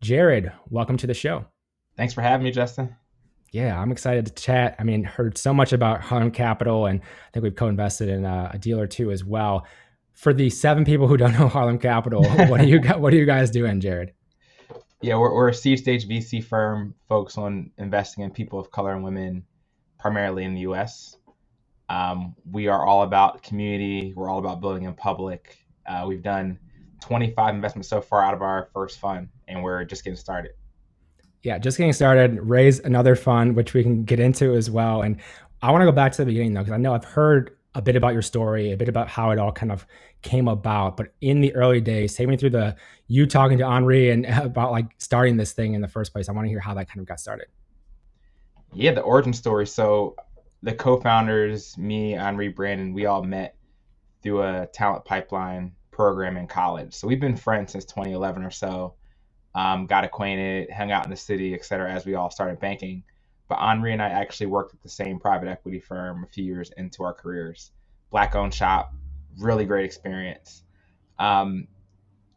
Jarrid, welcome to the show. Thanks for having me, Justin. Yeah, I'm excited to chat. I mean, heard so much about Harlem Capital, and I think we've co-invested in a deal or two as well. For the seven people who don't know Harlem Capital, what are you guys doing, Jarrid? Yeah, we're a seed stage VC firm focused on investing in people of color and women, primarily in the US. We are all about community. We're all about building in public. We've done 25 investments so far out of our first fund, and we're just getting started. Yeah, just getting started. Raise another fund, which we can get into as well. And I want to go back to the beginning though, because I know I've heard a bit about your story, a bit about how it all kind of came about. But in the early days, take me through the you talking to Henri and about like starting this thing in the first place. I want to hear how that kind of got started. Yeah, the origin story. So the co-founders, me, Henri, Brandon, we all met through a talent pipeline program in college. So we've been friends since 2011 or so. Got acquainted, hung out in the city, et cetera, as we all started banking. But Henri and I actually worked at the same private equity firm a few years into our careers. Black owned shop, really great experience. Um,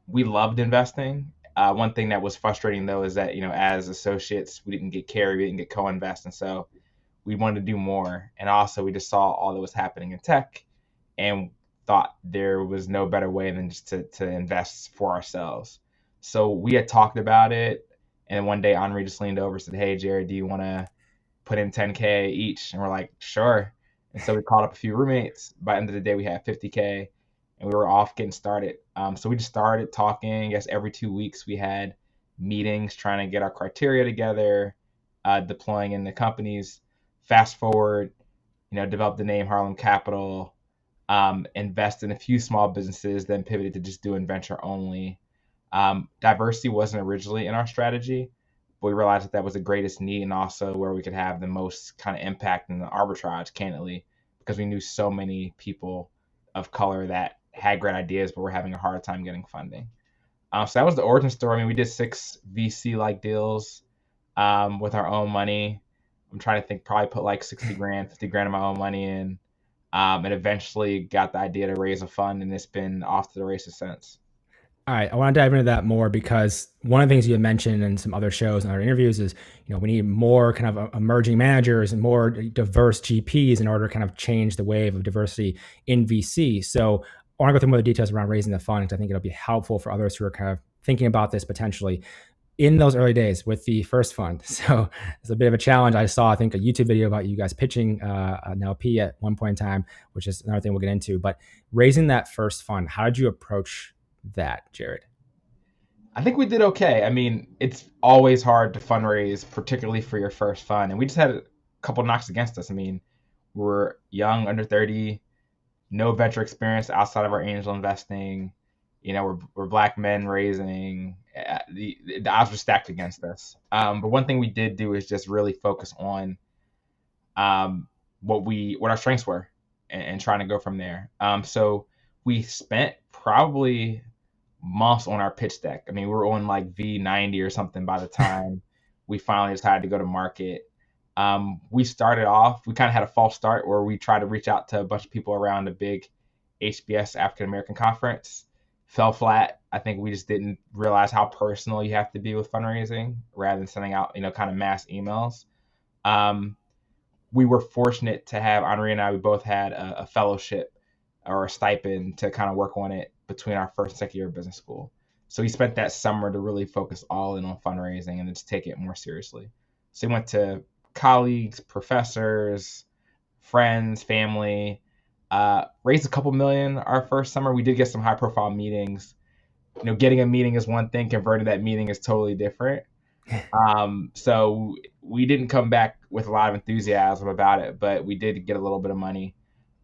we loved investing. One thing that was frustrating though is that as associates we didn't get carry, we didn't get co-invest, and so we wanted to do more. And also we just saw all that was happening in tech, and thought there was no better way than just to invest for ourselves. So we had talked about it, and then one day Henri just leaned over and said, "Hey, Jared, do you want to put in 10K each?" And we're like, "Sure." And so we called up a few roommates. By the end of the day, we had 50K, and we were off getting started. So we just started talking. I guess every 2 weeks we had meetings trying to get our criteria together, deploying in the companies. Fast forward, developed the name Harlem Capital, invest in a few small businesses, then pivoted to just doing venture only. Diversity wasn't originally in our strategy, but we realized that that was the greatest need, and also where we could have the most kind of impact in the arbitrage, candidly, because we knew so many people of color that had great ideas but were having a hard time getting funding. So that was the origin story. I mean, we did six VC like deals with our own money. I'm trying to think, probably put like 60 grand, 50 grand of my own money in, and eventually got the idea to raise a fund, and it's been off to the races since. All right, I want to dive into that more because one of the things you had mentioned in some other shows and other interviews is, we need more kind of emerging managers and more diverse GPs in order to kind of change the wave of diversity in VC. So I want to go through more of the details around raising the fund because I think it'll be helpful for others who are kind of thinking about this potentially in those early days with the first fund. So it's a bit of a challenge. I saw, I think, a YouTube video about you guys pitching an LP at one point in time, which is another thing we'll get into. But raising that first fund, how did you approach that, Jarrid? I think we did okay. I mean, it's always hard to fundraise, particularly for your first fund. And we just had a couple knocks against us. I mean, we're young, under 30, no venture experience outside of our angel investing. We're black men raising. The odds were stacked against us. But one thing we did do is just really focus on what our strengths were, and trying to go from there. So we spent probably months on our pitch deck. I mean, we were on like V90 or something by the time we finally decided to go to market. We started off, we kind of had a false start where we tried to reach out to a bunch of people around a big HBS African American conference. Fell flat. I think we just didn't realize how personal you have to be with fundraising rather than sending out, kind of mass emails. Um, we were fortunate to have Henri and I, we both had a fellowship or a stipend to kind of work on it between our first and second year of business school. So we spent that summer to really focus all in on fundraising and just take it more seriously. So we went to colleagues, professors, friends, family, raised a couple million our first summer. We did get some high profile meetings. Getting a meeting is one thing, converting that meeting is totally different. So we didn't come back with a lot of enthusiasm about it, but we did get a little bit of money.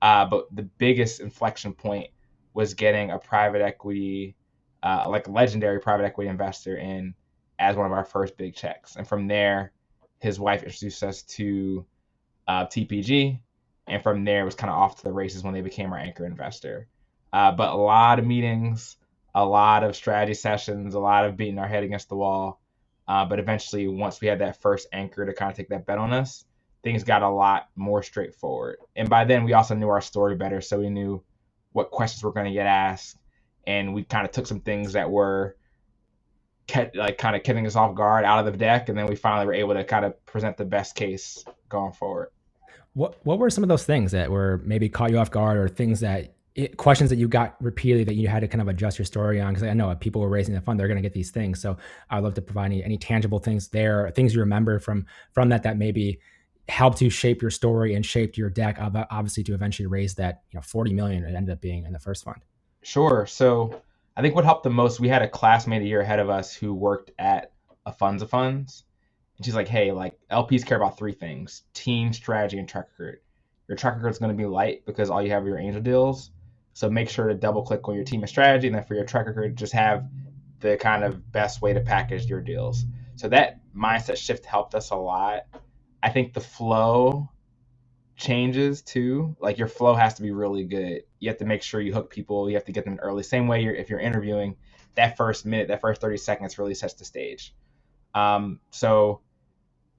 But the biggest inflection point was getting a private equity, like a legendary private equity investor in as one of our first big checks. And from there, his wife introduced us to TPG. And from there, it was kind of off to the races when they became our anchor investor. But a lot of meetings, a lot of strategy sessions, a lot of beating our head against the wall. But eventually, once we had that first anchor to kind of take that bet on us, things got a lot more straightforward. And by then, we also knew our story better, so we knew what questions were going to get asked, and we kind of took some things that were kind of catching us off guard out of the deck, and then we finally were able to kind of present the best case going forward. What were some of those things that were maybe caught you off guard, or things that questions that you got repeatedly that you had to kind of adjust your story on? Because I know if people were raising the fund, they're going to get these things. So I'd love to provide any tangible things there, things you remember from that maybe helped you shape your story and shaped your deck, obviously to eventually raise that 40 million it ended up being in the first fund. Sure. So I think what helped the most, we had a classmate a year ahead of us who worked at a funds of funds. And she's like, hey, like LPs care about three things: team, strategy, and track record. Your track record is going to be light because all you have are your angel deals. So make sure to double click on your team and strategy. And then for your track record, just have the kind of best way to package your deals. So that mindset shift helped us a lot. I think the flow changes too. Like your flow has to be really good. You have to make sure you hook people. You have to get them early. Same way if you're interviewing, that first minute, that first 30 seconds really sets the stage. So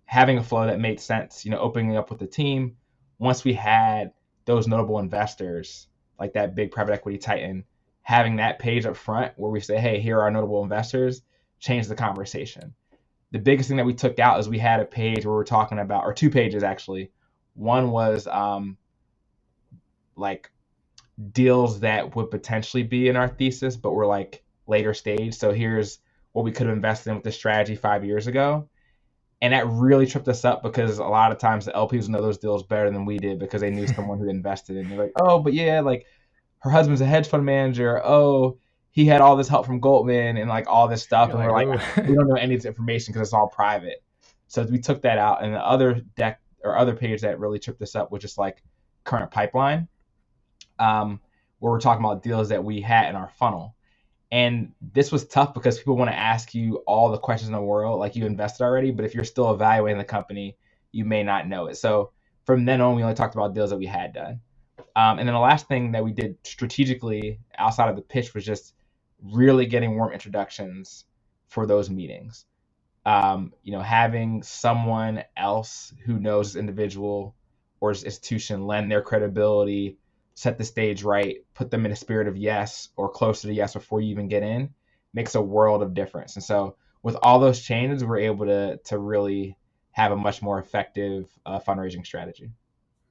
having a flow that made sense, opening up with the team. Once we had those notable investors, like that big private equity titan, having that page up front where we say, hey, here are our notable investors, changed the conversation. The biggest thing that we took out is we had a page where we're talking about, or two pages actually. One was like deals that would potentially be in our thesis, but were like later stage. So here's what we could have invested in with this strategy 5 years ago. And that really tripped us up because a lot of times the LPs know those deals better than we did because they knew someone who invested in. They're like, oh, but yeah, like her husband's a hedge fund manager. Oh, he had all this help from Goldman and like all this stuff. You're And we're like, like, we don't know any of this information because it's all private. So we took that out. And the other deck or other page that really tripped us up was just like current pipeline, where we're talking about deals that we had in our funnel. And this was tough because people want to ask you all the questions in the world, like you invested already, but if you're still evaluating the company, you may not know it. So from then on, we only talked about deals that we had done. And then the last thing that we did strategically outside of the pitch was just really getting warm introductions for those meetings. Having someone else who knows this individual or this institution lend their credibility, set the stage right, put them in a spirit of yes or closer to yes before you even get in, makes a world of difference. And so with all those changes, we're able to really have a much more effective fundraising strategy.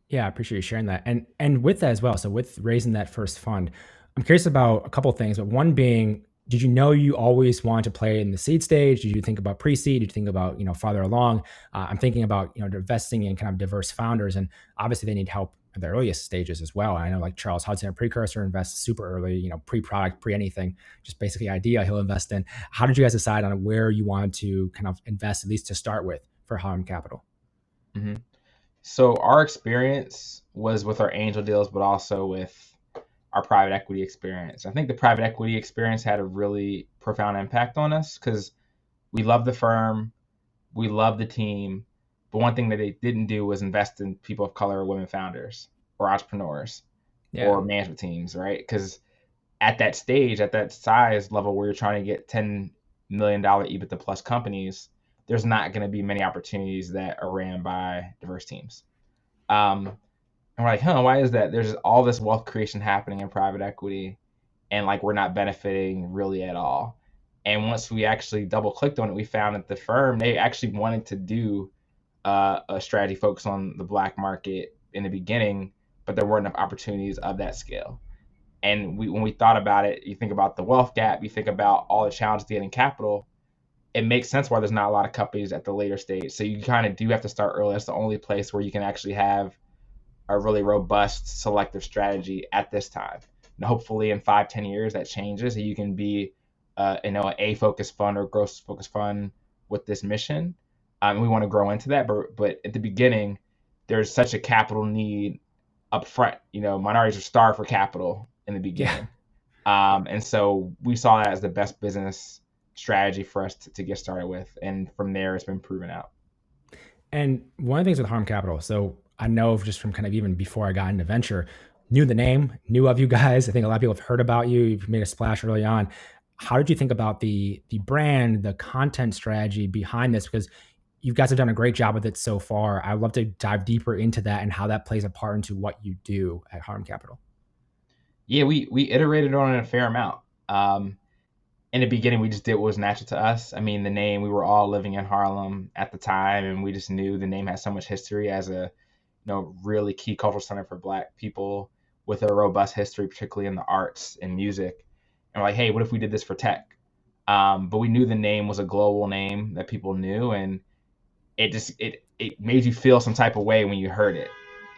Yeah, I appreciate you sharing that. And with that as well, so with raising that first fund, I'm curious about a couple of things, but one being, did you know you always wanted to play in the seed stage? Did you think about pre-seed? Did you think about, farther along? I'm thinking about, investing in kind of diverse founders, and obviously they need help at the earliest stages as well. I know like Charles Hudson, a precursor, invests super early, pre-product, pre-anything, just basically idea he'll invest in. How did you guys decide on where you wanted to kind of invest, at least to start with, for Harlem Capital? Mm-hmm. So our experience was with our angel deals, but also with our private equity experience. I think the private equity experience had a really profound impact on us because we love the firm, we love the team, but one thing that they didn't do was invest in people of color or women founders or entrepreneurs or management teams, right? Because at that stage, at that size level where you're trying to get $10 million EBITDA plus companies, there's not going to be many opportunities that are ran by diverse teams. And we're like, why is that? There's all this wealth creation happening in private equity, and like we're not benefiting really at all. And once we actually double clicked on it, we found that the firm, they actually wanted to do a strategy focused on the black market in the beginning, but there weren't enough opportunities of that scale. And when we thought about it, you think about the wealth gap, you think about all the challenges to getting capital. It makes sense why there's not a lot of companies at the later stage. So you kind of do have to start early. That's the only place where you can actually have a really robust selective strategy at this time. And hopefully in 5-10 years that changes, and you can be an A focused fund or growth focused fund with this mission. We want to grow into that, but at the beginning, there's such a capital need up front. Minorities are starved for capital in the beginning. And so we saw that as the best business strategy for us to get started with. And from there, it's been proven out. And one of the things with Harlem Capital, so I know just from kind of even before I got into venture, knew the name, knew of you guys. I think a lot of people have heard about you. You've made a splash early on. How did you think about the brand, the content strategy behind this? Because you guys have done a great job with it so far. I'd love to dive deeper into that and how that plays a part into what you do at Harlem Capital. Yeah, we iterated on it a fair amount. in the beginning, we just did what was natural to us. I mean, the name, we were all living in Harlem at the time, and we just knew the name had so much history as a really key cultural center for Black people with a robust history, particularly in the arts and music. And we're like, hey, what if we did this for tech? But we knew the name was a global name that people knew, and it made you feel some type of way when you heard it,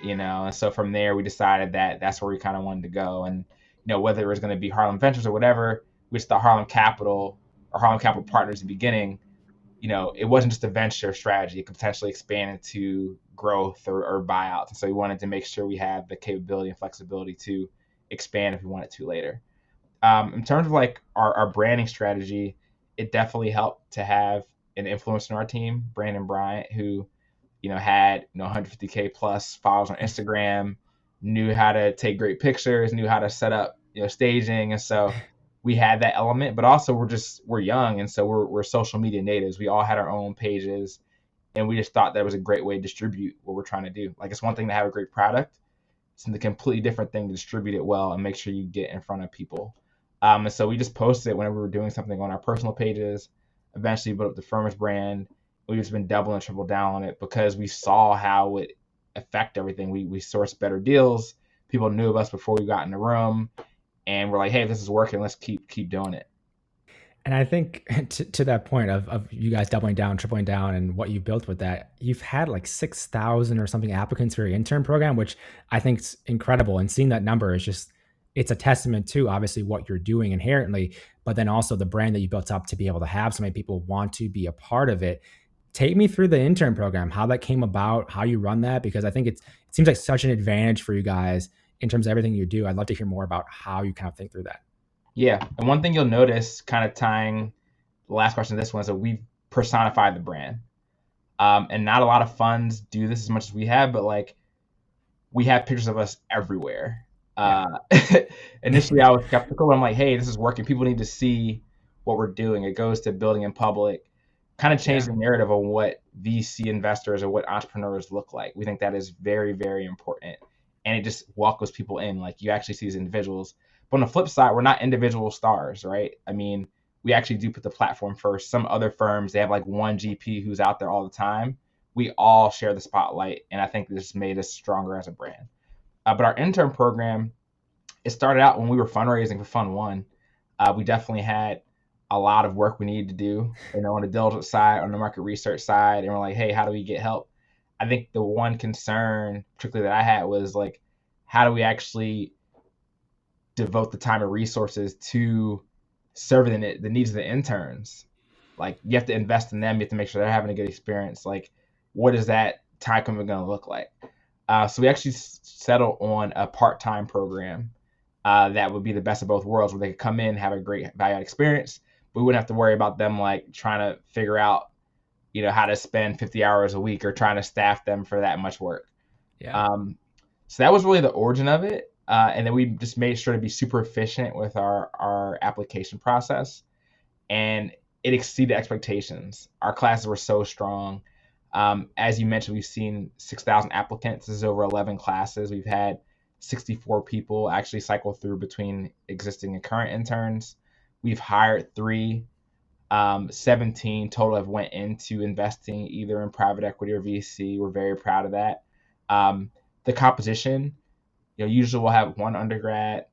And so from there, we decided that that's where we kind of wanted to go, and whether it was going to be Harlem Ventures or whatever, which the Harlem Capital or Harlem Capital Partners in the beginning, it wasn't just a venture strategy. It could potentially expand into growth or buyouts. And so we wanted to make sure we had the capability and flexibility to expand if we wanted to later. In terms of like our branding strategy, it definitely helped to have an influencer in our team, Brandon Bryant, who, had 150K plus followers on Instagram, knew how to take great pictures, knew how to set up, staging. And so we had that element, but also we're young. And so we're social media natives. We all had our own pages, and we just thought that was a great way to distribute what we're trying to do. Like, it's one thing to have a great product. It's a completely different thing to distribute it well and make sure you get in front of people. And so we just posted it whenever we were doing something on our personal pages. Eventually built up the firm's brand. We've just been double and triple down on it because we saw how it affect everything. We sourced better deals. People knew of us before we got in the room, and we're like, hey, if this is working, let's keep doing it. And I think to that point of you guys doubling down, tripling down, and what you've built with that, you've had like 6,000 or something applicants for your intern program, which I think is incredible. And seeing that number is just, it's a testament to obviously what you're doing inherently, but then also the brand that you built up to be able to have so many people want to be a part of it. Take me through the intern program, how that came about, how you run that, because I think it seems like such an advantage for you guys in terms of everything you do. I'd love to hear more about how you kind of think through that. Yeah. And one thing you'll notice, kind of tying the last question to this one, is that we've personified the brand. And not a lot of funds do this as much as we have, but like, we have pictures of us everywhere. Initially, I was skeptical, but I'm like, hey, this is working. People need to see what we're doing. It goes to building in public, kind of change the narrative on what VC investors or what entrepreneurs look like. We think that is very, very important. And it just welcomes people in. Like, you actually see these individuals. But on the flip side, we're not individual stars, right? I mean, we actually do put the platform first. Some other firms, they have like one GP who's out there all the time. We all share the spotlight. And I think this made us stronger as a brand. But our intern program, it started out when we were fundraising for Fund One. We definitely had a lot of work we needed to do, on the diligence side, on the market research side. And we're like, hey, how do we get help? I think the one concern, particularly that I had, was like, how do we actually devote the time and resources to serving the needs of the interns? Like, you have to invest in them. You have to make sure they're having a good experience. Like, what is that time commitment going to look like? So we actually settled on a part-time program that would be the best of both worlds, where they could come in, have a great value-add experience. We wouldn't have to worry about them like trying to figure out, how to spend 50 hours a week or trying to staff them for that much work. So that was really the origin of it. And then we just made sure to be super efficient with our application process. And it exceeded expectations. Our classes were so strong. As you mentioned, we've seen 6,000 applicants. This is over 11 classes. We've had 64 people actually cycle through between existing and current interns. We've hired 3. 17 total have went into investing either in private equity or VC. We're very proud of that. The composition, usually we'll have one undergrad,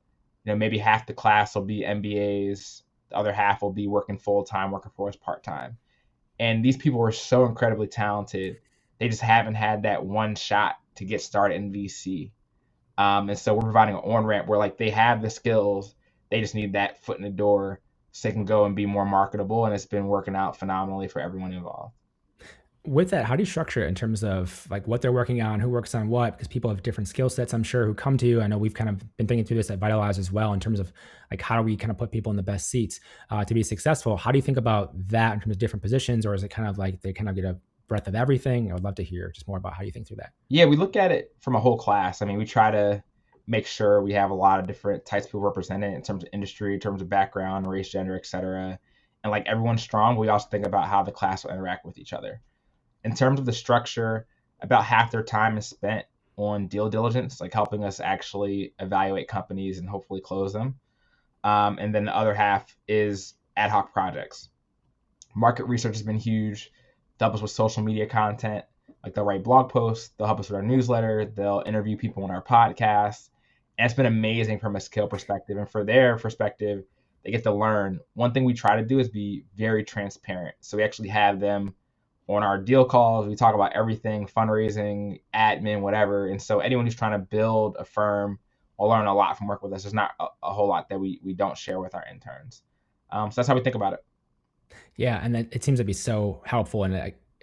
maybe half the class will be MBAs. The other half will be working full-time, working for us part-time. And these people are so incredibly talented. They just haven't had that one shot to get started in VC. And so we're providing an on-ramp where like they have the skills, they just need that foot in the door so they can go and be more marketable. And it's been working out phenomenally for everyone involved. With that, how do you structure it in terms of like what they're working on, who works on what? Because people have different skill sets, I'm sure, who come to you. I know we've kind of been thinking through this at Vitalize as well in terms of like how do we kind of put people in the best seats to be successful? How do you think about that in terms of different positions, or is it kind of like they kind of get a breadth of everything? I would love to hear just more about how you think through that. Yeah, we look at it from a whole class. I mean, we try to make sure we have a lot of different types of people represented in terms of industry, in terms of background, race, gender, et cetera. And like everyone's strong, we also think about how the class will interact with each other. In terms of the structure, about half their time is spent on deal diligence, like helping us actually evaluate companies and hopefully close them. And then the other half is ad hoc projects. Market research has been huge. They'll help us with social media content. Like they'll write blog posts, they'll help us with our newsletter, they'll interview people on our podcast. And it's been amazing from a skill perspective. And for their perspective, they get to learn. One thing we try to do is be very transparent. So we actually have them on our deal calls. We talk about everything, fundraising, admin, whatever. And so anyone who's trying to build a firm will learn a lot from working with us. There's not a whole lot that we don't share with our interns. So that's how we think about it. Yeah, and it seems to be so helpful, and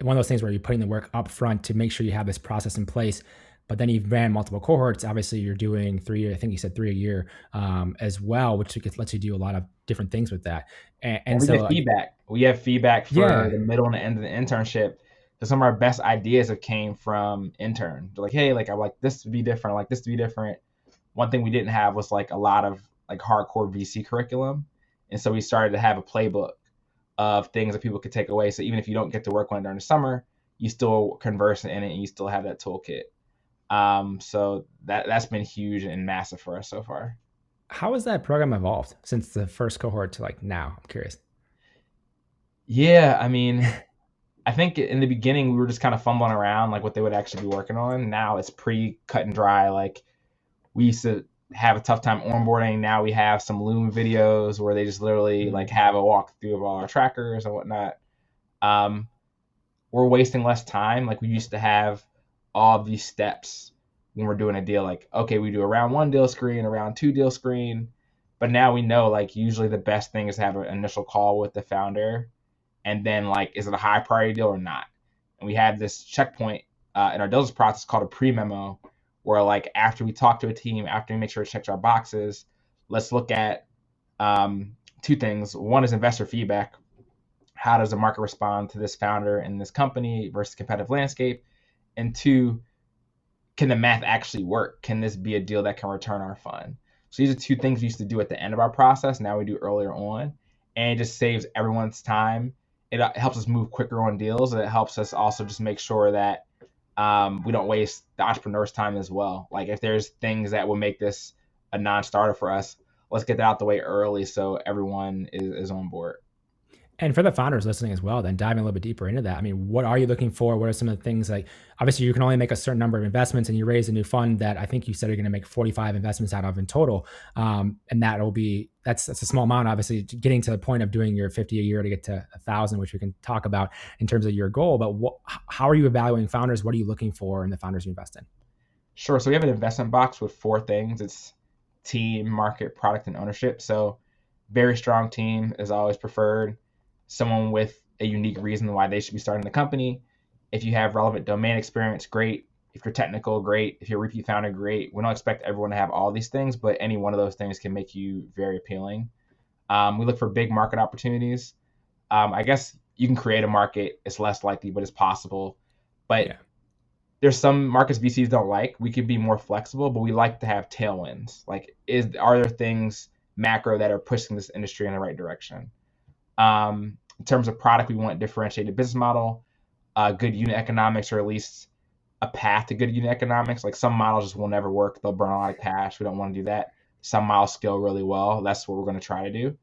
one of those things where you're putting the work up front to make sure you have this process in place. But then you've ran multiple cohorts. Obviously, you're doing three. I think you said 3 a year as well, which lets you do a lot of different things with that. And we so get feedback. We have feedback for the middle and the end of the internship. So some of our best ideas have came from interns. They're like, hey, like I like this to be different. I like this to be different. One thing we didn't have was like a lot of like hardcore VC curriculum, and so we started to have a playbook of things that people could take away. So even if you don't get to work on it during the summer, you still converse in it and you still have that toolkit. So that's been huge and massive for us so far. How has that program evolved since the first cohort to like now? I'm curious. Yeah, I mean, I think in the beginning we were just kind of fumbling around like what they would actually be working on. Now it's pretty cut and dry. Like we used to have a tough time onboarding. Now we have some Loom videos where they just literally like have a walkthrough of all our trackers and whatnot. We're wasting less time. Like we used to have all of these steps when we're doing a deal. Like, okay, we do a round 1 deal screen, a round 2 deal screen. But now we know like usually the best thing is to have an initial call with the founder. And then like, is it a high priority deal or not? And we have this checkpoint in our diligence process called a pre-memo, where like after we talk to a team, after we make sure it checks our boxes, let's look at 2 things. One is investor feedback. How does the market respond to this founder and this company versus competitive landscape? And 2, can the math actually work? Can this be a deal that can return our fund? So these are 2 things we used to do at the end of our process. Now we do earlier on, and it just saves everyone's time. It helps us move quicker on deals, and it helps us also just make sure that we don't waste the entrepreneur's time as well. Like if there's things that will make this a non-starter for us, let's get that out the way early so everyone is on board. And for the founders listening as well, then diving a little bit deeper into that. I mean, what are you looking for? What are some of the things like, obviously you can only make a certain number of investments, and you raise a new fund that I think you said you're going to make 45 investments out of in total. And that's a small amount, obviously getting to the point of doing your 50 a year to get to 1,000, which we can talk about in terms of your goal. But how are you evaluating founders? What are you looking for in the founders you invest in? Sure. So we have an investment box with 4 things. It's team, market, product, and ownership. So very strong team is always preferred. Someone with a unique reason why they should be starting the company. If you have relevant domain experience, great. If you're technical, great. If you're a repeat founder, great. We don't expect everyone to have all these things, but any one of those things can make you very appealing. We look for big market opportunities. I guess you can create a market. It's less likely, but it's possible. But there's some markets VCs don't like. We could be more flexible, but we like to have tailwinds. Like, are there things macro that are pushing this industry in the right direction? In terms of product, we want differentiated business model, good unit economics, or at least a path to good unit economics. Like some models just will never work. They'll burn a lot of cash. We don't want to do that. Some models scale really well. That's what we're going to try to do.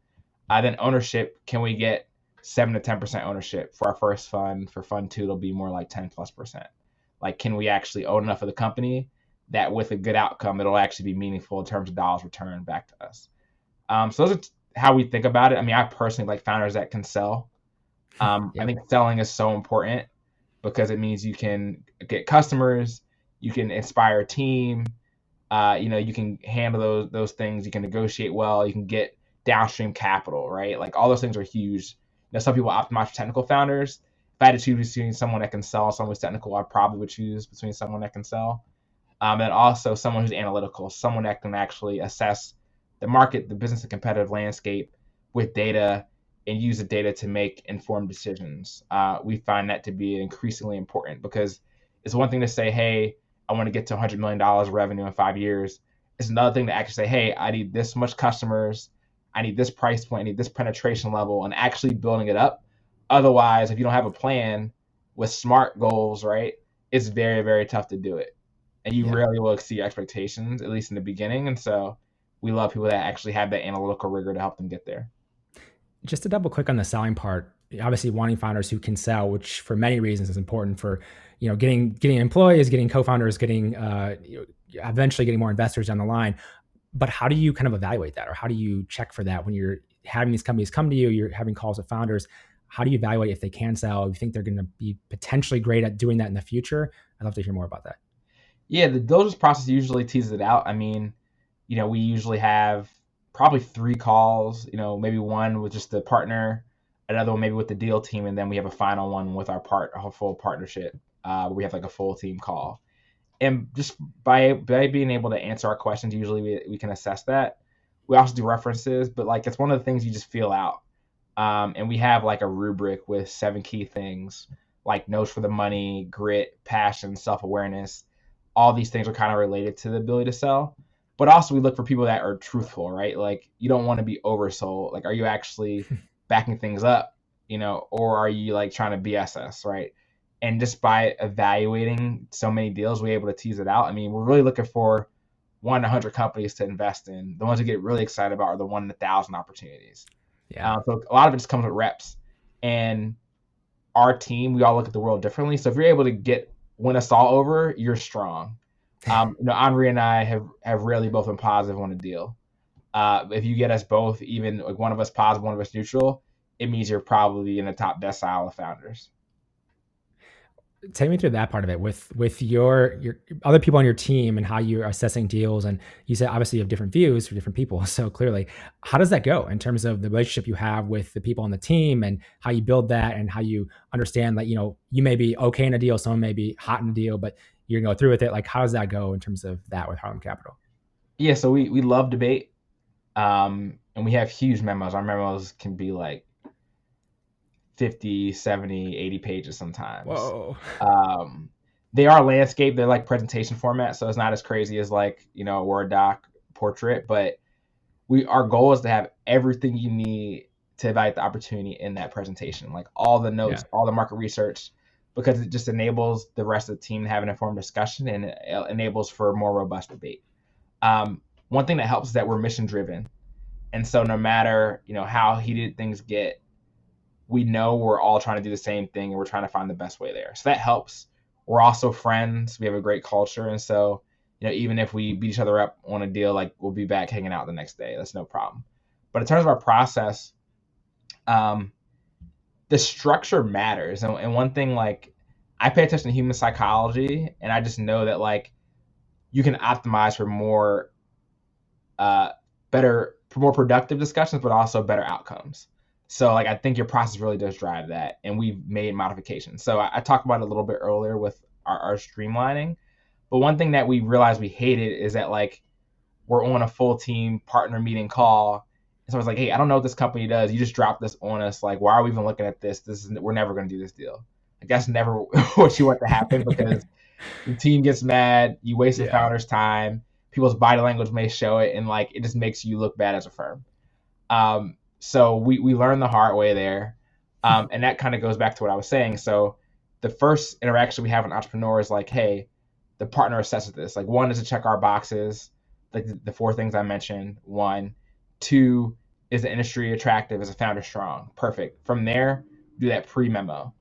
Then ownership, can we get 7 to 10% ownership for our first fund? For fund 2, it'll be more like 10+%. Like, can we actually own enough of the company that with a good outcome, it'll actually be meaningful in terms of dollars returned back to us? So those are how we think about it. I mean, I personally like founders that can sell. I think selling is so important because it means you can get customers, you can inspire a team, you can handle those things, you can negotiate well, you can get downstream capital, right? Like all those things are huge. Some people optimize for technical founders. If I had to choose between someone that can sell and someone who's technical, I probably would choose between someone that can sell. And also someone who's analytical, someone that can actually assess the market, the business and competitive landscape with data and use the data to make informed decisions. We find that to be increasingly important because it's one thing to say, hey, I want to get to $100 million revenue in 5 years. It's another thing to actually say, hey, I need this much customers, I need this price point, I need this penetration level, and actually building it up. Otherwise, if you don't have a plan with SMART goals, right, it's very, very tough to do it. And you rarely will exceed expectations, at least in the beginning. And so we love people that actually have that analytical rigor to help them get there. Just to double click on the selling part, obviously wanting founders who can sell, which for many reasons is important for, getting employees, getting co-founders, getting eventually getting more investors down the line. But how do you kind of evaluate that, or how do you check for that when you're having these companies come to you? You're having calls with founders. How do you evaluate if they can sell? If you think they're going to be potentially great at doing that in the future? I'd love to hear more about that. Yeah, the diligence process usually teases it out. I mean, we usually have probably 3 calls, maybe one with just the partner, another one maybe with the deal team, and then we have a final one with our full partnership, where we have like a full team call. And just by being able to answer our questions, usually we can assess that. We also do references, but like it's one of the things you just feel out. And we have like a rubric with 7 key things, like nose for the money, grit, passion, self-awareness. All these things are kind of related to the ability to sell. But also we look for people that are truthful, right? Like you don't want to be oversold. Like, are you actually backing things up, or are you like trying to BS us, right? And just by evaluating so many deals, we're able to tease it out. I mean, we're really looking for 1 in 100 companies to invest in. The ones we get really excited about are the 1 in 1,000 opportunities. Yeah. So a lot of it just comes with reps. And our team, we all look at the world differently. So if you're able to win us all over, you're strong. Henri and I have rarely both been positive on a deal. If you get us both, even like one of us positive, one of us neutral, it means you're probably in the top decile of founders. Take me through that part of it with your other people on your team and how you're assessing deals. And you said obviously you have different views for different people. So clearly, how does that go in terms of the relationship you have with the people on the team and how you build that and how you understand that, you may be okay in a deal, someone may be hot in a deal, but you're gonna go through with it. Like, how does that go in terms of that with Harlem Capital? Yeah, so we love debate. And we have huge memos. Our memos can be like 50, 70, 80 pages sometimes. Whoa. They are landscape. They're like presentation format, so it's not as crazy as like, a Word doc portrait, but our goal is to have everything you need to evaluate the opportunity in that presentation, like all the notes, all the market research, because it just enables the rest of the team to have an informed discussion and it enables for more robust debate. One thing that helps is that we're mission driven. And so no matter, how heated things get, we know we're all trying to do the same thing and we're trying to find the best way there. So that helps. We're also friends. We have a great culture. And so, even if we beat each other up on a deal, like we'll be back hanging out the next day. That's no problem. But in terms of our process, the structure matters. And one thing, like, I pay attention to human psychology, and I just know that like you can optimize for more more productive discussions, but also better outcomes. So like I think your process really does drive that, and we've made modifications. So I talked about it a little bit earlier with our streamlining, but one thing that we realized we hated is that like we're on a full team partner meeting call, and so I was like, hey, I don't know what this company does. You just dropped this on us. Like, why are we even looking at this? We're never going to do this deal. I guess never what you want to happen because the team gets mad. You waste the founder's time. People's body language may show it, and like it just makes you look bad as a firm. So we learned the hard way there. And that kind of goes back to what I was saying. So the first interaction we have with an entrepreneur is like, hey, the partner assesses this. Like, 1 is to check our boxes, like the 4 things I mentioned. 1, 2, is the industry attractive? Is the founder strong? Perfect. From there, do that pre-memo.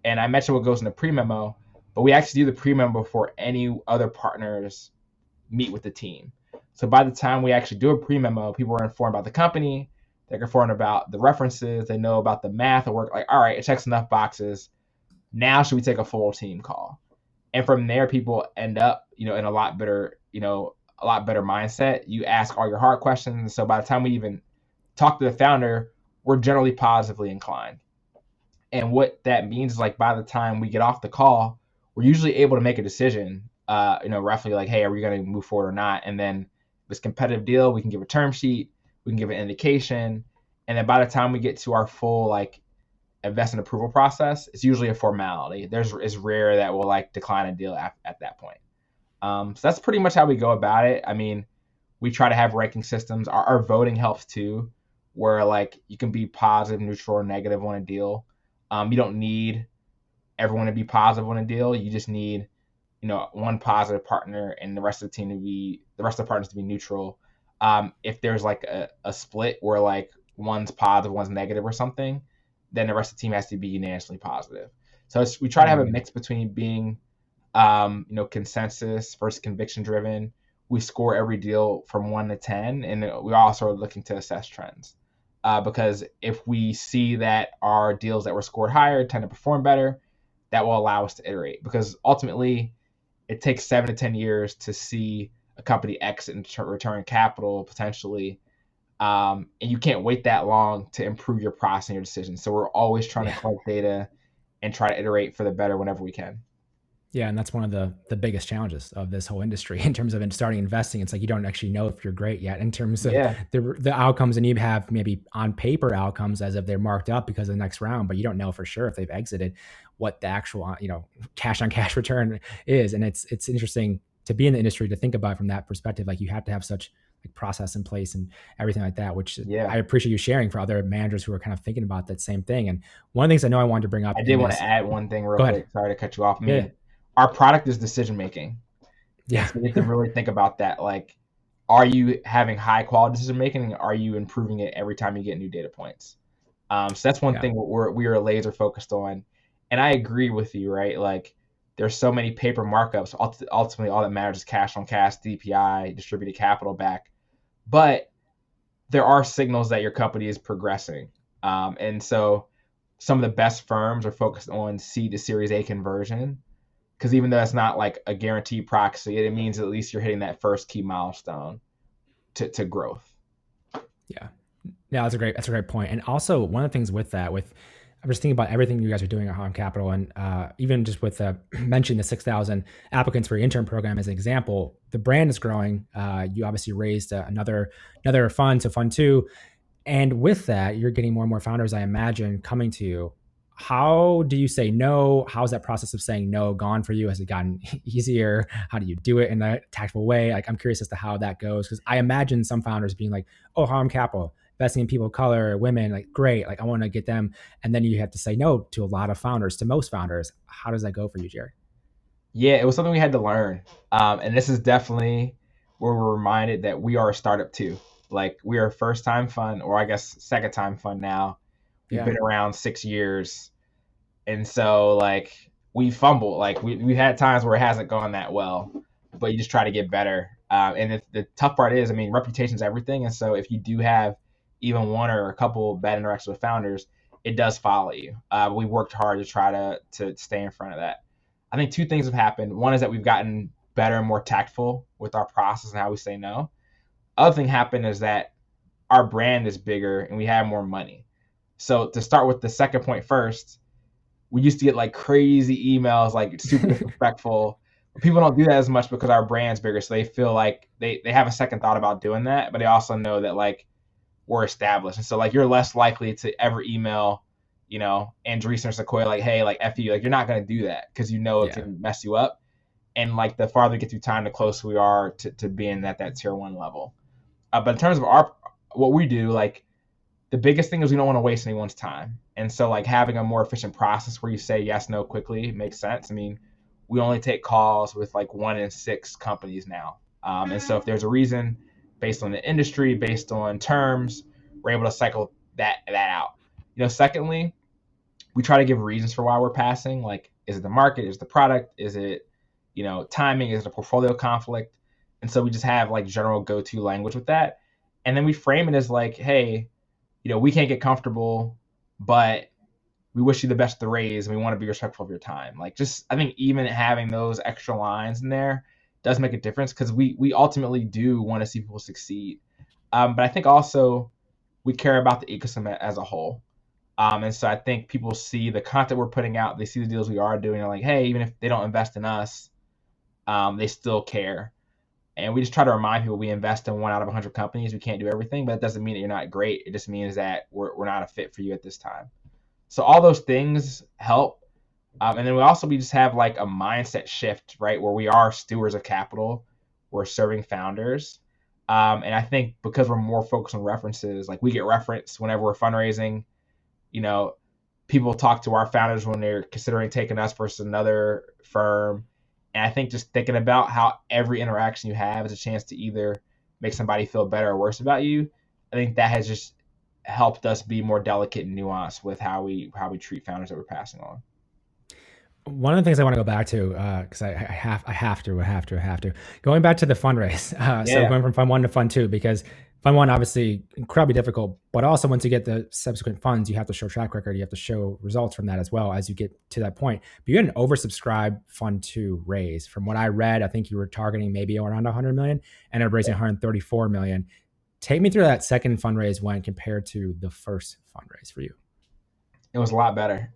And I mentioned what goes in the pre-memo, but we actually do the pre-memo before any other partners meet with the team. So by the time we actually do a pre-memo, people are informed about the company, they're informed about the references, they know about the math and work. Like, all right, it checks enough boxes. Now should we take a full team call? And from there, people end up, in a lot better mindset. You ask all your hard questions. And so by the time we even talk to the founder, we're generally positively inclined. And what that means is like by the time we get off the call, we're usually able to make a decision, roughly like, hey, are we going to move forward or not? And then if it's a competitive deal, we can give a term sheet, we can give an indication. And then by the time we get to our full like investment approval process, it's usually a formality. It's rare that we'll like decline a deal at that point. So that's pretty much how we go about it. I mean, we try to have ranking systems. Our voting helps too, where like you can be positive, neutral, or negative on a deal. You don't need everyone to be positive on a deal. You just need, one positive partner and the rest of the partners to be neutral. If there's like a split where like one's positive, one's negative or something, then the rest of the team has to be unanimously positive. So we try to have a mix between being consensus versus conviction driven. We score every deal from 1 to 10, and we also are looking to assess trends. Because if we see that our deals that were scored higher tend to perform better, that will allow us to iterate. Because ultimately, it takes 7 to 10 years to see a company exit and return capital potentially. And you can't wait that long to improve your process and your decisions. So we're always trying to collect data and try to iterate for the better whenever we can. Yeah, and that's one of the biggest challenges of this whole industry in terms of starting investing. It's like you don't actually know if you're great yet in terms of the outcomes, and you have maybe on paper outcomes as if they're marked up because of the next round, but you don't know for sure if they've exited what the actual cash on cash return is. And it's interesting to be in the industry to think about from that perspective. Like you have to have such process in place and everything like that, which I appreciate you sharing for other managers who are kind of thinking about that same thing. And one of the things I know I wanted to bring up, I did want to add one thing real quick. Sorry to cut you off. Our product is decision making. Yeah. So you have to really think about that. Like, are you having high quality decision making, and are you improving it every time you get new data points? So that's one thing we are laser focused on. And I agree with you, right? Like, there's so many paper markups. Ultimately, all that matters is cash on cash, DPI, distributed capital back. But there are signals that your company is progressing. And so some of the best firms are focused on C to Series A conversion. Because even though it's not like a guaranteed proxy, it means at least you're hitting that first key milestone to growth. Yeah, that's a great point. And also one of the things with that, I'm just thinking about everything you guys are doing at Harlem Capital, and even just with mentioning the 6,000 applicants for your intern program as an example, the brand is growing. You obviously raised another fund, so Fund 2, and with that, you're getting more and more founders, I imagine, coming to you. How do you say no? How's that process of saying no gone for you? Has it gotten easier? How do you do it in a tactful way? Like, I'm curious as to how that goes, because I imagine some founders being like, "Oh, Harlem Capital, investing in people of color, women, like great, like I want to get them," and then you have to say no to a lot of founders, to most founders. How does that go for you, Jarrid? Yeah, it was something we had to learn, and this is definitely where we're reminded that we are a startup too. Like, we are a first time fund, or I guess second time fund now. We've been around 6 years. And so, like, we fumble. Like, we've had times where it hasn't gone that well, but you just try to get better. And the tough part is, reputation is everything. And so if you do have even one or a couple bad interactions with founders, it does follow you. We worked hard to try to stay in front of that. I think 2 things have happened. One is that we've gotten better and more tactful with our process and how we say no. Other thing happened is that our brand is bigger and we have more money. So to start with the second point first, we used to get like crazy emails, like super disrespectful. People don't do that as much because our brand's bigger. So they feel like they have a second thought about doing that, but they also know that like we're established. And so like you're less likely to ever email, Andreessen or Sequoia, like, hey, like F you, like you're not going to do that because it can mess you up. And like the farther we get through time, the closer we are to being at that tier 1 level. But in terms of what we do, like, the biggest thing is we don't want to waste anyone's time. And so like having a more efficient process where you say yes, no quickly makes sense. We only take calls with like 1 in 6 companies now. And so if there's a reason based on the industry, based on terms, we're able to cycle that out. Secondly, we try to give reasons for why we're passing. Like, is it the market? Is it the product? Is it, timing? Is it a portfolio conflict? And so we just have like general go-to language with that. And then we frame it as like, hey, we can't get comfortable, but we wish you the best of the raise and we want to be respectful of your time. Like, just, I think even having those extra lines in there does make a difference because we ultimately do want to see people succeed. But I think also we care about the ecosystem as a whole. And so I think people see the content we're putting out, they see the deals we are doing, they're like, hey, even if they don't invest in us, they still care. And we just try to remind people we invest in 1 out of 100 companies. We can't do everything, but it doesn't mean that you're not great. It just means that we're not a fit for you at this time. So all those things help. And then we just have like a mindset shift, right? Where we are stewards of capital. We're serving founders. And I think because we're more focused on references, like we get referenced whenever we're fundraising, people talk to our founders when they're considering taking us versus another firm. And I think just thinking about how every interaction you have is a chance to either make somebody feel better or worse about you, I think that has just helped us be more delicate and nuanced with how we treat founders that we're passing on. One of the things I want to go back to, because I have to, going back to the fundraise. So Yeah. going from fund one to fund two, because fund one obviously incredibly difficult, but also once you get the subsequent funds, you have to show track record, you have to show results from that as well as you get to that point. But you had an oversubscribed fund two raise. From what I read, I think you were targeting maybe around 100 million, and ended up raising 134 million. Take me through that second fundraise when compared to the first fundraise for you. It was a lot better.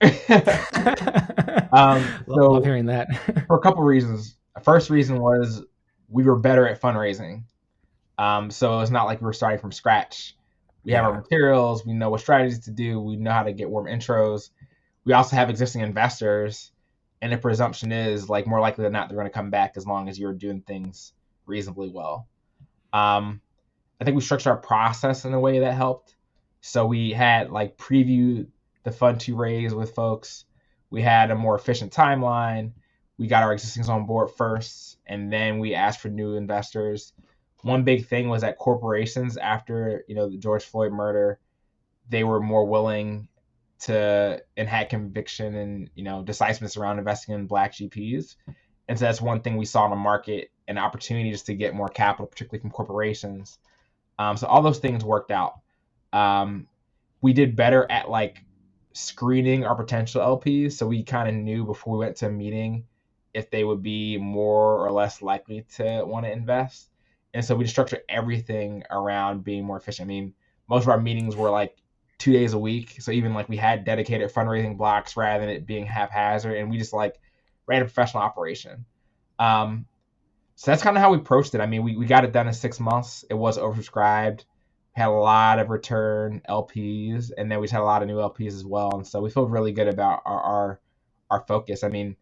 Love hearing that. For a couple reasons. The first reason was we were better at fundraising. So it's not like we were starting from scratch. We have our materials. We know what strategies to do. We know how to get warm intros. We also have existing investors. And the presumption is, like, more likely than not, they're going to come back as long as you're doing things reasonably well. I think we structured our process in a way that helped. So we had like preview the fund to raise with folks. We had a more efficient timeline. We got our existings on board first, and then we asked for new investors. One big thing was that corporations, after the George Floyd murder, they were more willing to and had conviction and decisiveness around investing in Black GPs. And so that's one thing we saw in the market, an opportunity just to get more capital, particularly from corporations. So all those things worked out. We did better at like screening our potential LPs. So we kind of knew before we went to a meeting if they would be more or less likely to want to invest. And so we structured everything around being more efficient. I mean, most of our meetings were like 2 days a week. So even like we had dedicated fundraising blocks rather than it being haphazard. And we just like ran a professional operation. So that's kind of how we approached it. I mean, we got it done in 6 months. It was oversubscribed. Had a lot of return LPs, and then we just had a lot of new LPs as well. And so we feel really good about our focus. I mean,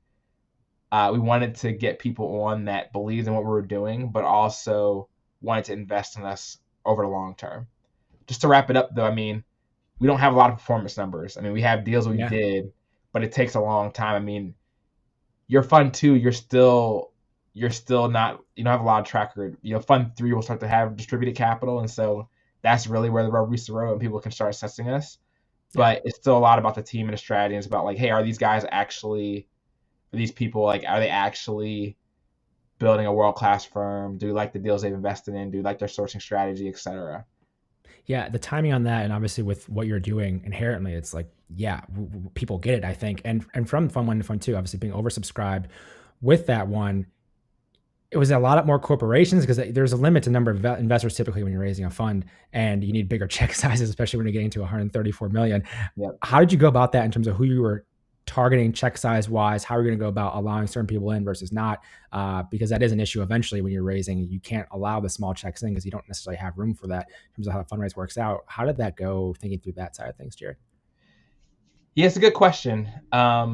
we wanted to get people on that believed in what we were doing, but also wanted to invest in us over the long term. Just to wrap it up, though, I mean, we don't have a lot of performance numbers. I mean, we have deals we did, but it takes a long time. I mean, your fund two, you're still not, you don't have a lot of track record. Fund three will start to have distributed capital, and so that's really where the rubber meets the road and people can start assessing us. But it's still a lot about the team and the strategy. It's about like, hey, are these people, like, are they actually building a world-class firm? Do we like the deals they've invested in? Do we like their sourcing strategy, et cetera? Yeah, the timing on that, and obviously with what you're doing inherently, it's like, people get it, I think. And from fund one to fund two, obviously being oversubscribed with that one, it was a lot more corporations because there's a limit to number of investors typically when you're raising a fund, and you need bigger check sizes, especially when you're getting to 134 million. Yep. How did you go about that in terms of who you were targeting check size wise? How are you going to go about allowing certain people in versus not? Because that is an issue eventually when you're raising. You can't allow the small checks in because you don't necessarily have room for that in terms of how the fundraise works out. How did that go, thinking through that side of things, Jarrid? Yeah, it's a good question. I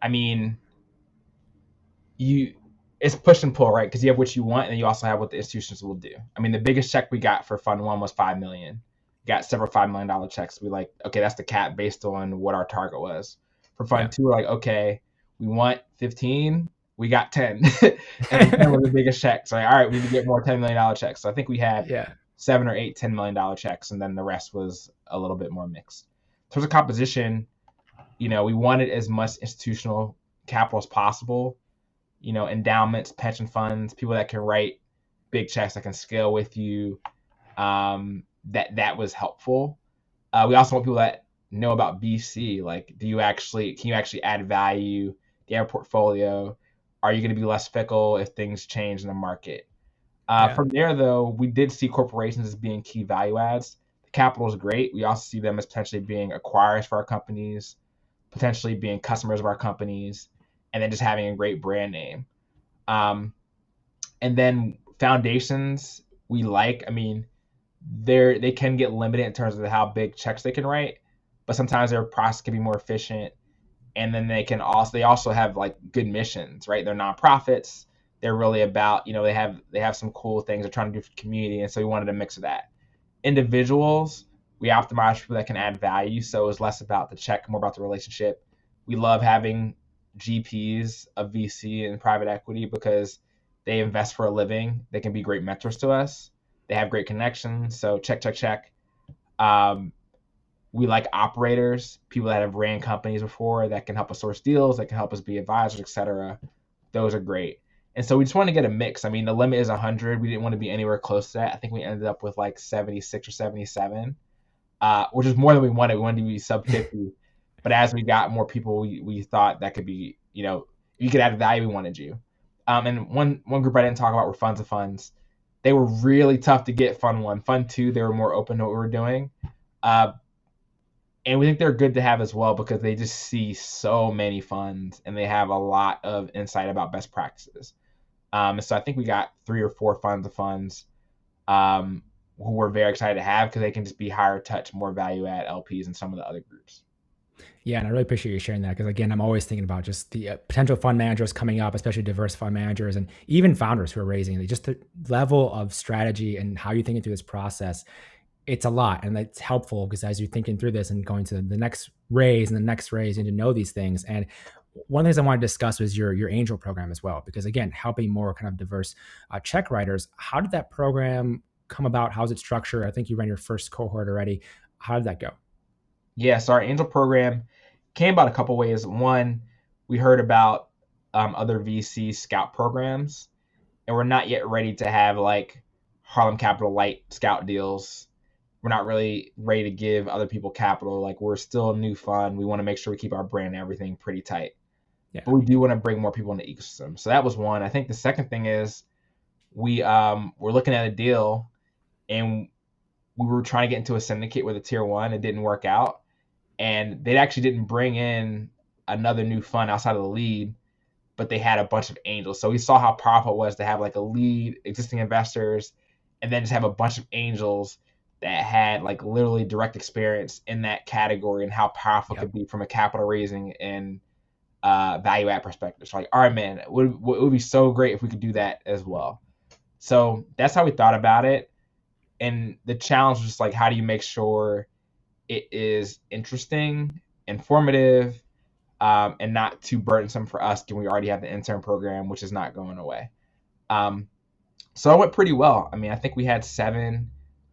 mean, it's push and pull, right? Because you have what you want, and then you also have what the institutions will do. I mean, the biggest check we got for fund one was $5 million. We got several $5 million checks. We like, okay, that's the cap based on what our target was. For fund two, we're like, okay, we want 15. We got 10. And 10 was the biggest check. So like, all right, we need to get more $10 million checks. So I think we had 7 or 8 $10 million checks, and then the rest was a little bit more mixed. In terms of composition, we wanted as much institutional capital as possible. Endowments, pension funds, people that can write big checks that can scale with you. That was helpful. We also want people that know about VC. Like, can you actually add value? Do you have a portfolio? Are you going to be less fickle if things change in the market? From there, though, we did see corporations as being key value adds. The capital is great. We also see them as potentially being acquirers for our companies, potentially being customers of our companies, and then just having a great brand name. And then foundations, we like. I mean, they can get limited in terms of how big checks they can write, but sometimes their process can be more efficient. And then they also have like good missions, right? They're nonprofits. They're really about, they have some cool things they're trying to do for the community. And so we wanted a mix of that. Individuals, we optimize people that can add value. So it was less about the check, more about the relationship. We love having GPs of VC and private equity because they invest for a living. They can be great mentors to us. They have great connections. So check. Um, we like operators, people that have ran companies before that can help us source deals, that can help us be advisors, etc. Those are great. And so we just want to get a mix. I mean, the limit is 100. We didn't want to be anywhere close to that. I think we ended up with like 76 or 77, which is more than we wanted. We wanted to be sub 50. But as we got more people, we thought that could be, if you could add value, we wanted you. And one group I didn't talk about were funds of funds. They were really tough to get. Fund one, fund two, they were more open to what we were doing. And we think they're good to have as well because they just see so many funds and they have a lot of insight about best practices. And so I think we got 3 or 4 funds of funds who we're very excited to have because they can just be higher touch, more value add LPs than some of the other groups. Yeah, and I really appreciate you sharing that because, again, I'm always thinking about just the potential fund managers coming up, especially diverse fund managers and even founders who are raising. Just the level of strategy and how you're thinking through this process, it's a lot. And it's helpful because as you're thinking through this and going to the next raise and the next raise, you need to know these things. And one of the things I want to discuss was your angel program as well, because, again, helping more kind of diverse check writers. How did that program come about? How's it structured? I think you ran your first cohort already. How did that go? Yeah, so our angel program came about a couple ways. One, we heard about other VC scout programs, and we're not yet ready to have like Harlem Capital light scout deals. We're not really ready to give other people capital. Like, we're still a new fund. We want to make sure we keep our brand and everything pretty tight. Yeah. But we do want to bring more people in the ecosystem. So that was one. I think the second thing is we're looking at a deal, and we were trying to get into a syndicate with a tier one. It didn't work out. And they actually didn't bring in another new fund outside of the lead, but they had a bunch of angels. So we saw how powerful it was to have like a lead, existing investors, and then just have a bunch of angels that had like literally direct experience in that category and how powerful it could be from a capital raising and value add perspective. So like, all right, man, it would be so great if we could do that as well. So that's how we thought about it. And the challenge was just like, how do you make sure it is interesting, informative, and not too burdensome for us given we already have the intern program, which is not going away. So it went pretty well. I mean, I think we had 7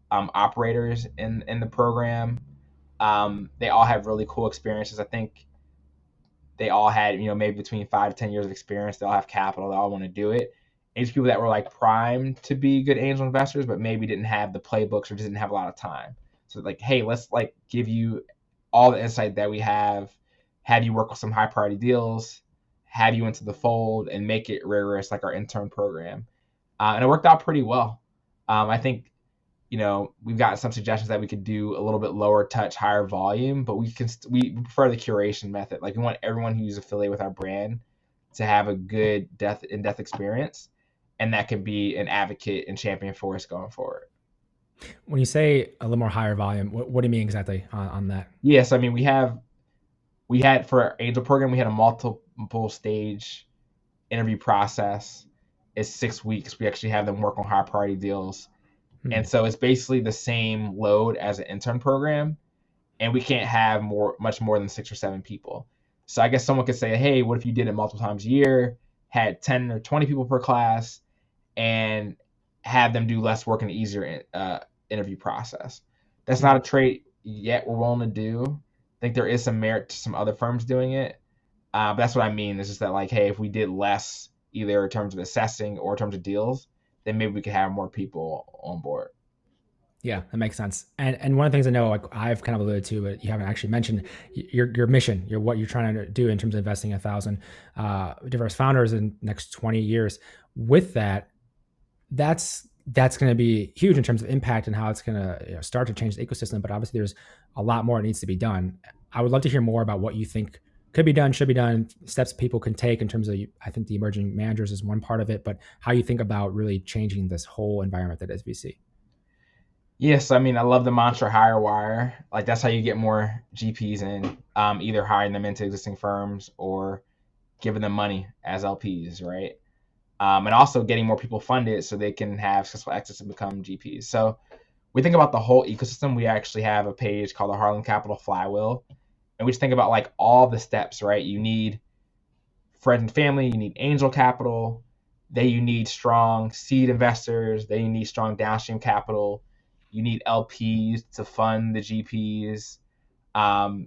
operators in the program. They all have really cool experiences. I think they all had, maybe between 5 to 10 years of experience. They all have capital. They all want to do it. And these people that were like primed to be good angel investors, but maybe didn't have the playbooks or didn't have a lot of time. So like, hey, let's like give you all the insight that we have you work with some high priority deals, have you into the fold, and make it rigorous like our intern program. And it worked out pretty well. I think, we've gotten some suggestions that we could do a little bit lower touch, higher volume, but we prefer the curation method. Like, we want everyone who's affiliated with our brand to have a good in-depth experience, and that can be an advocate and champion for us going forward. When you say a little more higher volume, what do you mean exactly on that? Yes, I mean, we had for our angel program, we had a multiple stage interview process. It's 6 weeks. We actually have them work on high priority deals. And so it's basically the same load as an intern program, and we can't have much more than 6 or 7 people. So I guess someone could say, hey, what if you did it multiple times a year, had 10 or 20 people per class, and have them do less work in an easier interview process? That's not a trait yet we're willing to do. I think there is some merit to some other firms doing it. But that's what I mean. It's just that, like, hey, if we did less, either in terms of assessing or in terms of deals, then maybe we could have more people on board. Yeah, that makes sense. And one of the things I know, like I've kind of alluded to, but you haven't actually mentioned, your mission, what you're trying to do in terms of investing 1,000 diverse founders in the next 20 years. With that, that's going to be huge in terms of impact and how it's going to start to change the ecosystem. But obviously, there's a lot more that needs to be done. I would love to hear more about what you think could be done, should be done, steps people can take in terms of, I think the emerging managers is one part of it, but how you think about really changing this whole environment that is VC. Yes, I mean, I love the mantra hire wire. Like, that's how you get more GPs in, either hiring them into existing firms or giving them money as LPs, right? And also getting more people funded so they can have successful exits and become GPs. So we think about the whole ecosystem. We actually have a page called the Harlem Capital Flywheel. And we just think about like all the steps, right? You need friends and family, you need angel capital, then you need strong seed investors, then you need strong downstream capital, You need LPs to fund the GPs.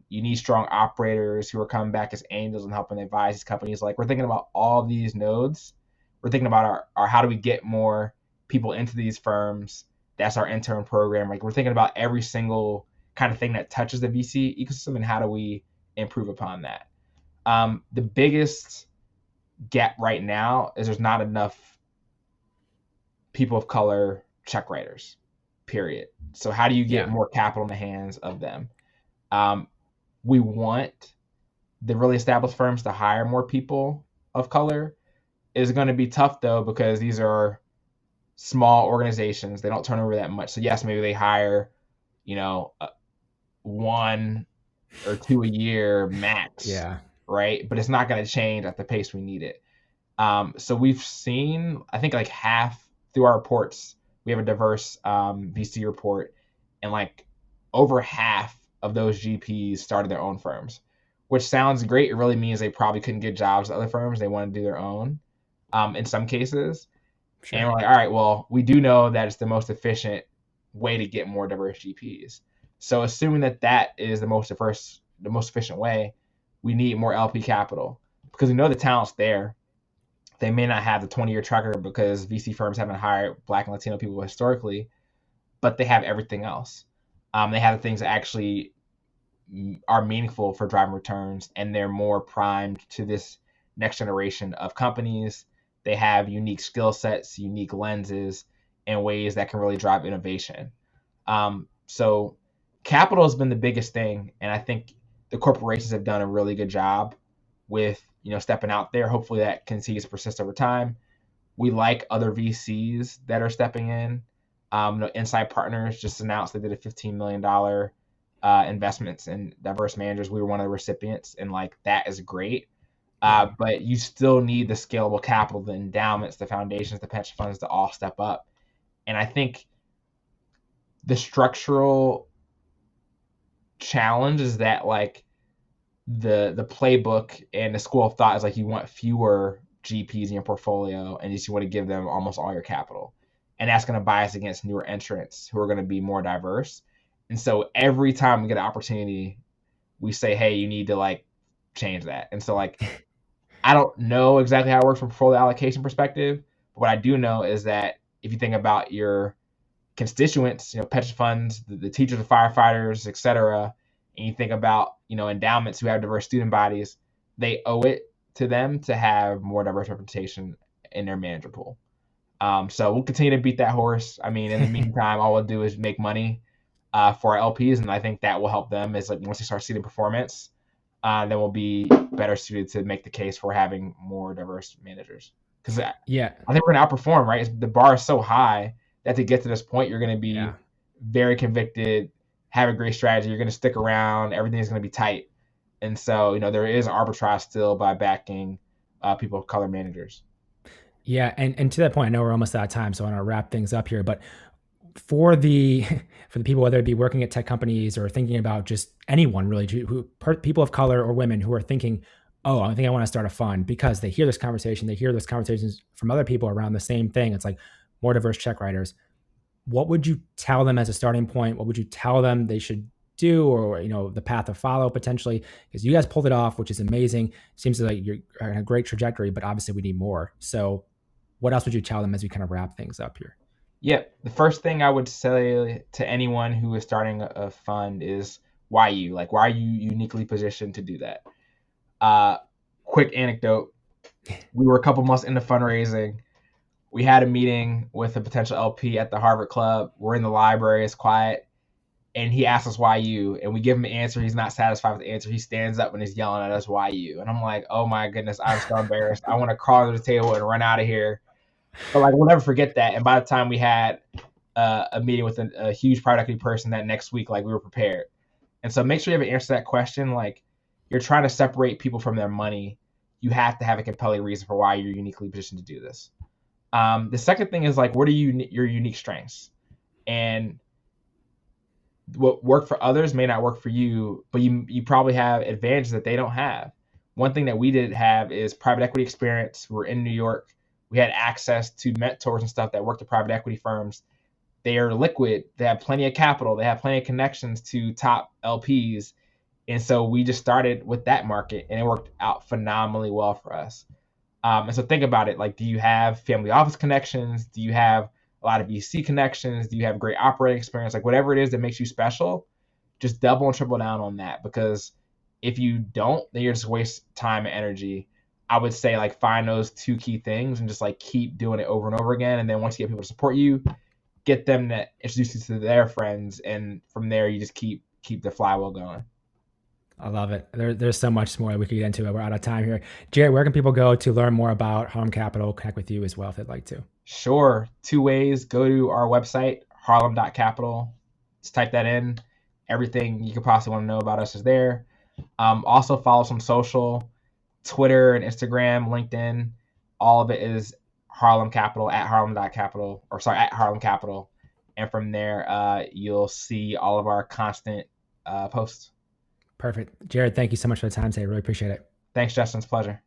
You need strong operators who are coming back as angels and helping advise these companies. Like, we're thinking about all these nodes. We're thinking about our how do we get more people into these firms. That's our intern program. Like, we're thinking about every single kind of thing that touches the VC ecosystem and how do we improve upon that. The biggest gap right now is there's not enough people of color check writers, period. So how do you get more capital in the hands of them? We want the really established firms to hire more people of color. It's going to be tough though, because these are small organizations. They don't turn over that much. So yes, maybe they hire, 1 or 2 a year max. Yeah. Right. But it's not going to change at the pace we need it. So we've seen, I think like half through our reports, we have a diverse VC report, and like over half of those GPs started their own firms, which sounds great. It really means they probably couldn't get jobs at other firms. They want to do their own in some cases. Sure. And we're like, all right, well, we do know that it's the most efficient way to get more diverse GPs. So assuming that that is the most efficient way, we need more LP capital, because we know the talent's there. They may not have the 20-year track record because VC firms haven't hired Black and Latino people historically, but they have everything else. They have the things that actually are meaningful for driving returns, and they're more primed to this next generation of companies. They have unique skill sets, unique lenses, and ways that can really drive innovation. So capital has been the biggest thing, and I think the corporations have done a really good job with stepping out there. Hopefully that continues to persist over time. We like other VCs that are stepping in. Insight Partners just announced they did a $15 million investments in diverse managers. We were one of the recipients, and like that is great. But you still need the scalable capital, the endowments, the foundations, the pension funds to all step up. And I think the structural challenge is that like the playbook and the school of thought is like you want fewer GPs in your portfolio, and you just want to give them almost all your capital. And that's going to bias against newer entrants who are going to be more diverse. And so every time we get an opportunity, we say, hey, you need to like change that. And so like, I don't know exactly how it works from a portfolio allocation perspective, but what I do know is that if you think about your constituents, pension funds, the teachers, the firefighters, et cetera, and you think about, endowments who have diverse student bodies, they owe it to them to have more diverse representation in their manager pool. So we'll continue to beat that horse. I mean, in the meantime, all we'll do is make money for our LPs, and I think that will help them. Is like once they start seeing performance, then we'll be better suited to make the case for having more diverse managers. Because I think we're going to outperform, right? The bar is so high that to get to this point, you're going to be very convicted, have a great strategy, you're going to stick around, everything is going to be tight. And so, there is an arbitrage still by backing people of color managers. Yeah, and to that point, I know we're almost out of time, so I want to wrap things up here. But for the people, whether it be working at tech companies or thinking about just anyone really, people of color or women who are thinking, oh, I think I want to start a fund, because they hear this conversation, they hear those conversations from other people around the same thing. It's like more diverse check writers. What would you tell them as a starting point? What would you tell them they should do, or the path to follow potentially? Because you guys pulled it off, which is amazing. Seems like you're on a great trajectory, but obviously we need more. So what else would you tell them as we kind of wrap things up here? Yeah, the first thing I would say to anyone who is starting a fund is why you? Like, why are you uniquely positioned to do that? Quick anecdote. We were a couple months into fundraising. We had a meeting with a potential LP at the Harvard Club. We're in the library, it's quiet. And he asks us why you, and we give him an answer. He's not satisfied with the answer. He stands up and is yelling at us, why you? And I'm like, oh my goodness, I'm so embarrassed. I want to crawl under the table and run out of here. But like, we'll never forget that. And by the time we had a meeting with a huge private equity person that next week, like we were prepared. And so make sure you have an answer to that question. Like, you're trying to separate people from their money. You have to have a compelling reason for why you're uniquely positioned to do this. The second thing is like, what are your unique strengths? And what work for others may not work for you, but you probably have advantages that they don't have. One thing that we did have is private equity experience. We're in New York. We had access to mentors and stuff that worked at private equity firms. they are liquid. They have plenty of capital. They have plenty of connections to top LPs. And so we just started with that market, and it worked out phenomenally well for us. And so think about it. Like, do you have family office connections? Do you have a lot of VC connections? Do you have great operating experience? Like, whatever it is that makes you special, just double and triple down on that. Because if you don't, then you're just waste time and energy. I would say, like, find those two key things and just like keep doing it over and over again. And then once you get people to support you, get them to introduce you to their friends, and from there you just keep the flywheel going. I love it. There's so much more we could get into it. We're out of time here. Jarrid, where can people go to learn more about Harlem Capital, connect with you as well if they'd like to? Sure. Two ways. Go to our website, harlem.capital. Just type that in. Everything you could possibly want to know about us is there. Also follow some social, Twitter and Instagram, LinkedIn. All of it is Harlem Capital, at harlem.capital, or sorry, at Harlem Capital. And from there, you'll see all of our constant posts. Perfect. Jarrid, thank you so much for the time today. Really appreciate it. Thanks, Justin. It's a pleasure.